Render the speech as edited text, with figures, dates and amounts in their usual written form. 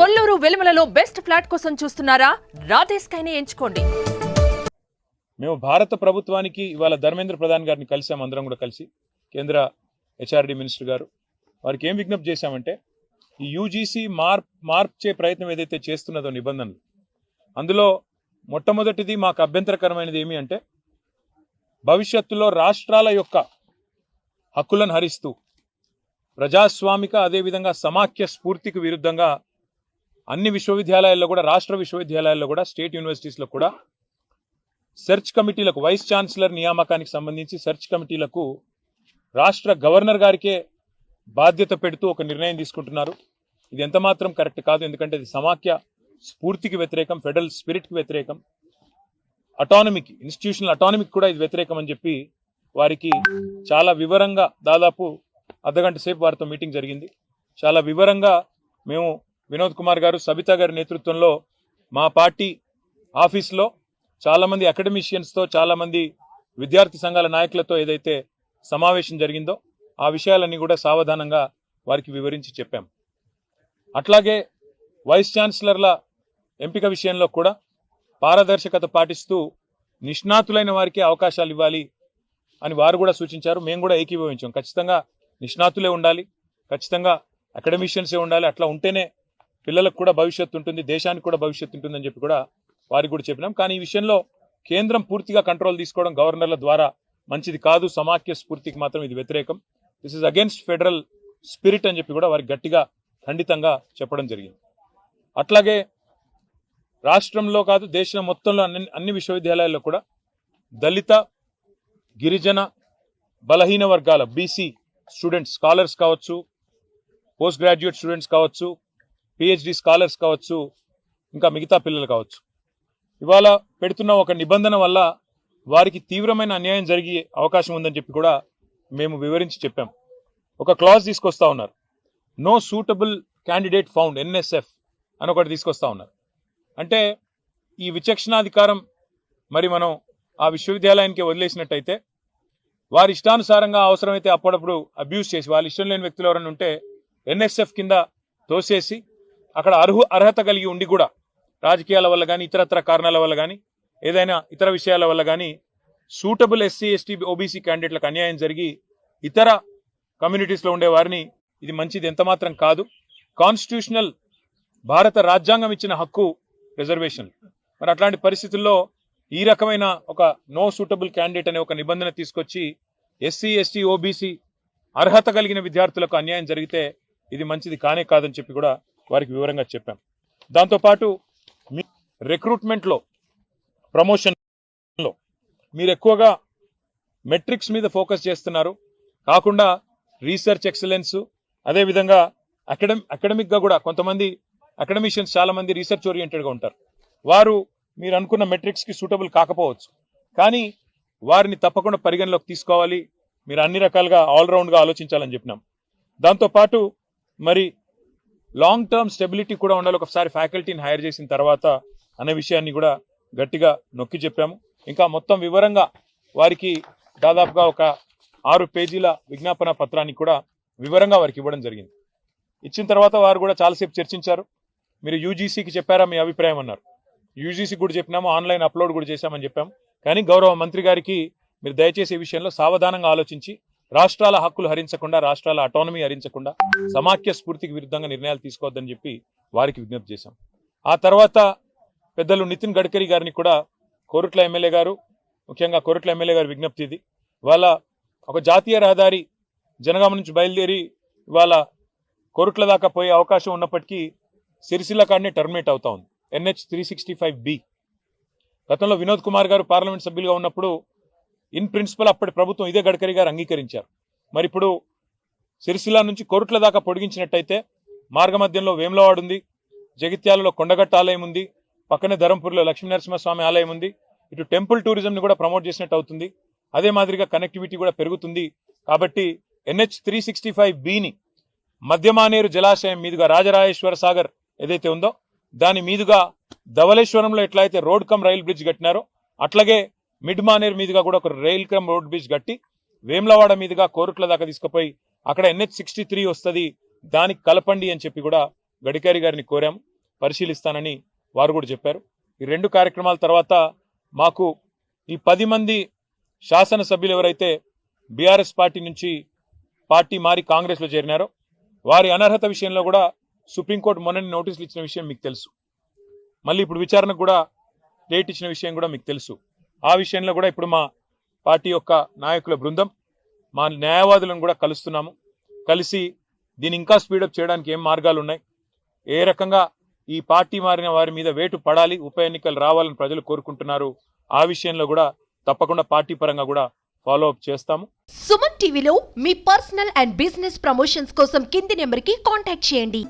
Kolluru వెలుమలలో best flat కోసం చూస్తున్నారా? రాధేశ్ కైనే ఎంచుకోండి. మేము భారత ప్రభుత్వానికి ఇవాళ ధర్మేంద్ర ప్రధాన్ గారిని కలిసాం, అందరం కూడా కలిసి కేంద్ర హెచ్ఆర్డి మినిస్టర్ గారు వారికి ఏం విజ్ఞప్తి చేశామంటే ఈ యూజీసీ మార్చే ప్రయత్నం ఏదైతే చేస్తున్నదో నిబంధనలు, అందులో మొట్టమొదటిది మాకు అభ్యంతరకరమైనది ఏమి అంటే భవిష్యత్తులో రాష్ట్రాల యొక్క హక్కులను హరిస్తూ ప్రజాస్వామిక అదేవిధంగా సమాఖ్య స్ఫూర్తికి విరుద్ధంగా అన్ని విశ్వవిద్యాలయాల్లో కూడా, రాష్ట్ర విశ్వవిద్యాలయాల్లో కూడా, స్టేట్ యూనివర్సిటీస్లో కూడా సెర్చ్ కమిటీలకు, వైస్ ఛాన్సలర్ నియామకానికి సంబంధించి సెర్చ్ కమిటీలకు రాష్ట్ర గవర్నర్ గారికే బాధ్యత పెడుతూ ఒక నిర్ణయం తీసుకుంటున్నారు. ఇది ఎంత మాత్రం కరెక్ట్ కాదు. ఎందుకంటే ఇది సమాఖ్య స్ఫూర్తికి వ్యతిరేకం, ఫెడరల్ స్పిరిట్కి వ్యతిరేకం, అటానమిక్, ఇన్స్టిట్యూషనల్ అటానమిక్ కూడా ఇది వ్యతిరేకం అని చెప్పి వారికి చాలా వివరంగా, దాదాపు అర్ధగంట సేపు వారితో మీటింగ్ జరిగింది. చాలా వివరంగా మేము వినోద్ కుమార్ గారు, సబితా గారి నేతృత్వంలో మా పార్టీ ఆఫీస్లో చాలామంది అకాడమిషియన్స్తో, చాలామంది విద్యార్థి సంఘాల నాయకులతో ఏదైతే సమావేశం జరిగిందో ఆ విషయాలన్నీ కూడా సావధానంగా వారికి వివరించి చెప్పాం. అట్లాగే వైస్ ఛాన్సలర్ల ఎంపిక విషయంలో కూడా పారదర్శకత పాటిస్తూ నిష్ణాతులైన వారికి అవకాశాలు ఇవ్వాలి అని వారు కూడా సూచించారు. మేము కూడా ఏకీభవించాం. ఖచ్చితంగా నిష్ణాతులే ఉండాలి, ఖచ్చితంగా అకాడమిషియన్సే ఉండాలి. అట్లా ఉంటేనే పిల్లలకు కూడా భవిష్యత్తు ఉంటుంది, దేశానికి కూడా భవిష్యత్తు ఉంటుందని చెప్పి కూడా వారికి కూడా చెప్పినాం. కానీ ఈ విషయంలో కేంద్రం పూర్తిగా కంట్రోల్ తీసుకోవడం గవర్నర్ల ద్వారా మంచిది కాదు. సమాఖ్య స్ఫూర్తికి మాత్రం ఇది వ్యతిరేకం. This is against federal spirit అని చెప్పి కూడా వారికి గట్టిగా ఖండితంగా చెప్పడం జరిగింది. అట్లాగే రాష్ట్రంలో కాదు, దేశం మొత్తంలో అన్ని విశ్వవిద్యాలయాల్లో కూడా దళిత, గిరిజన, బలహీన వర్గాల బీసీ స్టూడెంట్స్, స్కాలర్స్ కావచ్చు, పోస్ట్ గ్రాడ్యుయేట్ స్టూడెంట్స్ కావచ్చు, పిహెచ్డి స్కాలర్స్ కావచ్చు, ఇంకా మిగతా పిల్లలు కావచ్చు, ఇవాళ పెడుతున్న ఒక నిబంధన వల్ల వారికి తీవ్రమైన అన్యాయం జరిగే అవకాశం ఉందని చెప్పి కూడా మేము వివరించి చెప్పాం. ఒక క్లాజ్ తీసుకొస్తా ఉన్నారు, no suitable candidate found, NSF అని ఒకటి తీసుకొస్తా ఉన్నారు. అంటే ఈ విచక్షణాధికారం మరి మనం ఆ విశ్వవిద్యాలయానికి వదిలేసినట్టయితే వారి ఇష్టానుసారంగా అవసరమైతే అప్పుడప్పుడు అబ్యూస్ చేసి, వాళ్ళ ఇష్టం లేని వ్యక్తులు ఎవరైనా ఉంటే ఎన్ఎస్ఎఫ్ కింద తోసేసి అక్కడ అర్హత కలిగి ఉండి కూడా రాజకీయాల వల్ల కానీ, ఇతరత్ర కారణాల వల్ల కానీ, ఏదైనా ఇతర విషయాల వల్ల కానీ సూటబుల్ ఎస్సీ, ఎస్టీ, ఓబీసీ క్యాండిడేట్లకు అన్యాయం జరిగి ఇతర కమ్యూనిటీస్లో ఉండే వారిని, ఇది మంచిది ఎంతమాత్రం కాదు. కాన్స్టిట్యూషనల్ భారత రాజ్యాంగం ఇచ్చిన హక్కు రిజర్వేషన్. మరి అట్లాంటి పరిస్థితుల్లో ఈ రకమైన ఒక నో సూటబుల్ క్యాండిడేట్ అనే ఒక నిబంధన తీసుకొచ్చి ఎస్సీ, ఎస్టీ, ఓబీసీ అర్హత కలిగిన విద్యార్థులకు అన్యాయం జరిగితే ఇది మంచిది కానే కాదని చెప్పి కూడా వారికి వివరంగా చెప్పాం. దాంతోపాటు మీ రిక్రూట్మెంట్లో, ప్రమోషన్లో మీరు ఎక్కువగా మెట్రిక్స్ మీద ఫోకస్ చేస్తున్నారు, కాకుండా రీసెర్చ్ ఎక్సలెన్స్, అదేవిధంగా అకాడమిక్గా కూడా కొంతమంది అకాడమిషియన్స్ చాలా మంది రీసెర్చ్ ఓరియంటెడ్గా ఉంటారు. వారు మీరు అనుకున్న మెట్రిక్స్కి సూటబుల్ కాకపోవచ్చు, కానీ వారిని తప్పకుండా పరిగణలోకి తీసుకోవాలి. మీరు అన్ని రకాలుగా ఆల్రౌండ్గా ఆలోచించాలని చెప్పినాం. దాంతోపాటు మరి లాంగ్ టర్మ్ స్టెబిలిటీ కూడా ఉండాలి ఒకసారి ఫ్యాకల్టీని హైర్ చేసిన తర్వాత అనే విషయాన్ని కూడా గట్టిగా నొక్కి చెప్పాము. ఇంకా మొత్తం వివరంగా వారికి దాదాపుగా ఒక 6 పేజీల విజ్ఞాపన పత్రాన్ని కూడా వివరంగా వారికి ఇవ్వడం జరిగింది. ఇచ్చిన తర్వాత వారు కూడా చాలాసేపు చర్చించారు. మీరు యూజీసీకి చెప్పారా మీ అభిప్రాయం అన్నారు. యూజీసీ కూడా చెప్పినాము, ఆన్లైన్ అప్లోడ్ కూడా చేశామని చెప్పాము. కానీ గౌరవ మంత్రి గారికి మీరు దయచేసి ఈ విషయంలో సావధానంగా ఆలోచించి రాష్ట్రాల హక్కులు హరించకుండా, రాష్ట్రాల అటానమీ హరించకుండా సమాఖ్య స్ఫూర్తికి విరుద్ధంగా నిర్ణయాలు తీసుకోవద్దని చెప్పి వారికి విజ్ఞప్తి చేశాం. ఆ తర్వాత పెద్దలు నితిన్ గడ్కరీ గారిని కూడా కోరుట్ల ఎమ్మెల్యే గారు, ముఖ్యంగా కోరుట్ల ఎమ్మెల్యే గారి విజ్ఞప్తి ఇది. ఇవాళ ఒక జాతీయ రహదారి జనగామ నుంచి బయలుదేరి ఇవాళ కోరుట్ల దాకా పోయే అవకాశం ఉన్నప్పటికీ సిరిసిల్ల కాడనే టర్మినేట్ అవుతా ఉంది, NH 365B. గతంలో వినోద్ కుమార్ గారు పార్లమెంట్ సభ్యులుగా ఉన్నప్పుడు ఇన్ ప్రిన్సిపల్ అప్పటి ప్రభుత్వం ఇదే గడ్కరీ గారు అంగీకరించారు. మరి ఇప్పుడు సిరిసిల్ల నుంచి కోరుట్ల దాకా పొడిగించినట్టయితే మార్గమధ్యంలో వేములవాడ ఉంది, జగిత్యాలలో కొండగట్ట ఆలయం ఉంది, పక్కనే ధరంపూర్లో లక్ష్మీనరసింహస్వామి ఆలయం ఉంది. ఇటు టెంపుల్ టూరిజంని కూడా ప్రమోట్ చేసినట్టు అవుతుంది. అదే మాదిరిగా కనెక్టివిటీ కూడా పెరుగుతుంది. కాబట్టి NH 365Bని మధ్యమానేరు జలాశయం మీదుగా రాజరాజేశ్వర సాగర్ ఏదైతే ఉందో దాని మీదుగా ధవళేశ్వరంలో ఎట్లయితే రోడ్ కమ్ రైల్ బ్రిడ్జ్ కట్టినారో అట్లాగే మిడ్ మానేర్ మీదుగా కూడా ఒక రైల్ కమ్ రోడ్ బ్రిడ్జ్ కట్టి వేములవాడ మీదుగా కోరుట్ల దాకా తీసుకుపోయి అక్కడ NH 63 వస్తుంది, దానికి కలపండి అని చెప్పి కూడా గడ్కరీ గారిని కోరాము. పరిశీలిస్తానని వారు కూడా చెప్పారు. ఈ 2 కార్యక్రమాల తర్వాత మాకు ఈ 10 మంది శాసనసభ్యులు ఎవరైతే బీఆర్ఎస్ పార్టీ నుంచి పార్టీ మారి కాంగ్రెస్లో చేరినారో వారి అనర్హత విషయంలో కూడా సుప్రీంకోర్టు మొన్ననే నోటీసులు ఇచ్చిన విషయం మీకు తెలుసు. మళ్ళీ ఇప్పుడు విచారణకు కూడా డేట్ ఇచ్చిన విషయం కూడా మీకు తెలుసు. ఆ విషయంలో కూడా ఇప్పుడు మా పార్టీ యొక్క నాయకుల బృందం మా న్యాయవాదులను కూడా కలుస్తున్నాము. కలిసి దీన్ని ఇంకా స్పీడప్ చేయడానికి ఏం మార్గాలు ఉన్నాయి, ఏ రకంగా ఈ పార్టీ మారిన వారి మీద వేటు పడాలి, ఉప ఎన్నికలు రావాలని ప్రజలు కోరుకుంటున్నారు, ఆ విషయంలో కూడా తప్పకుండా పార్టీ పరంగా కూడా ఫాలో అప్ చేస్తాము. సుమన్ టీవీలో మీ పర్సనల్ అండ్ బిజినెస్ ప్రమోషన్స్ కోసం కింది నెంబర్కి కాంటాక్ట్ చేయండి.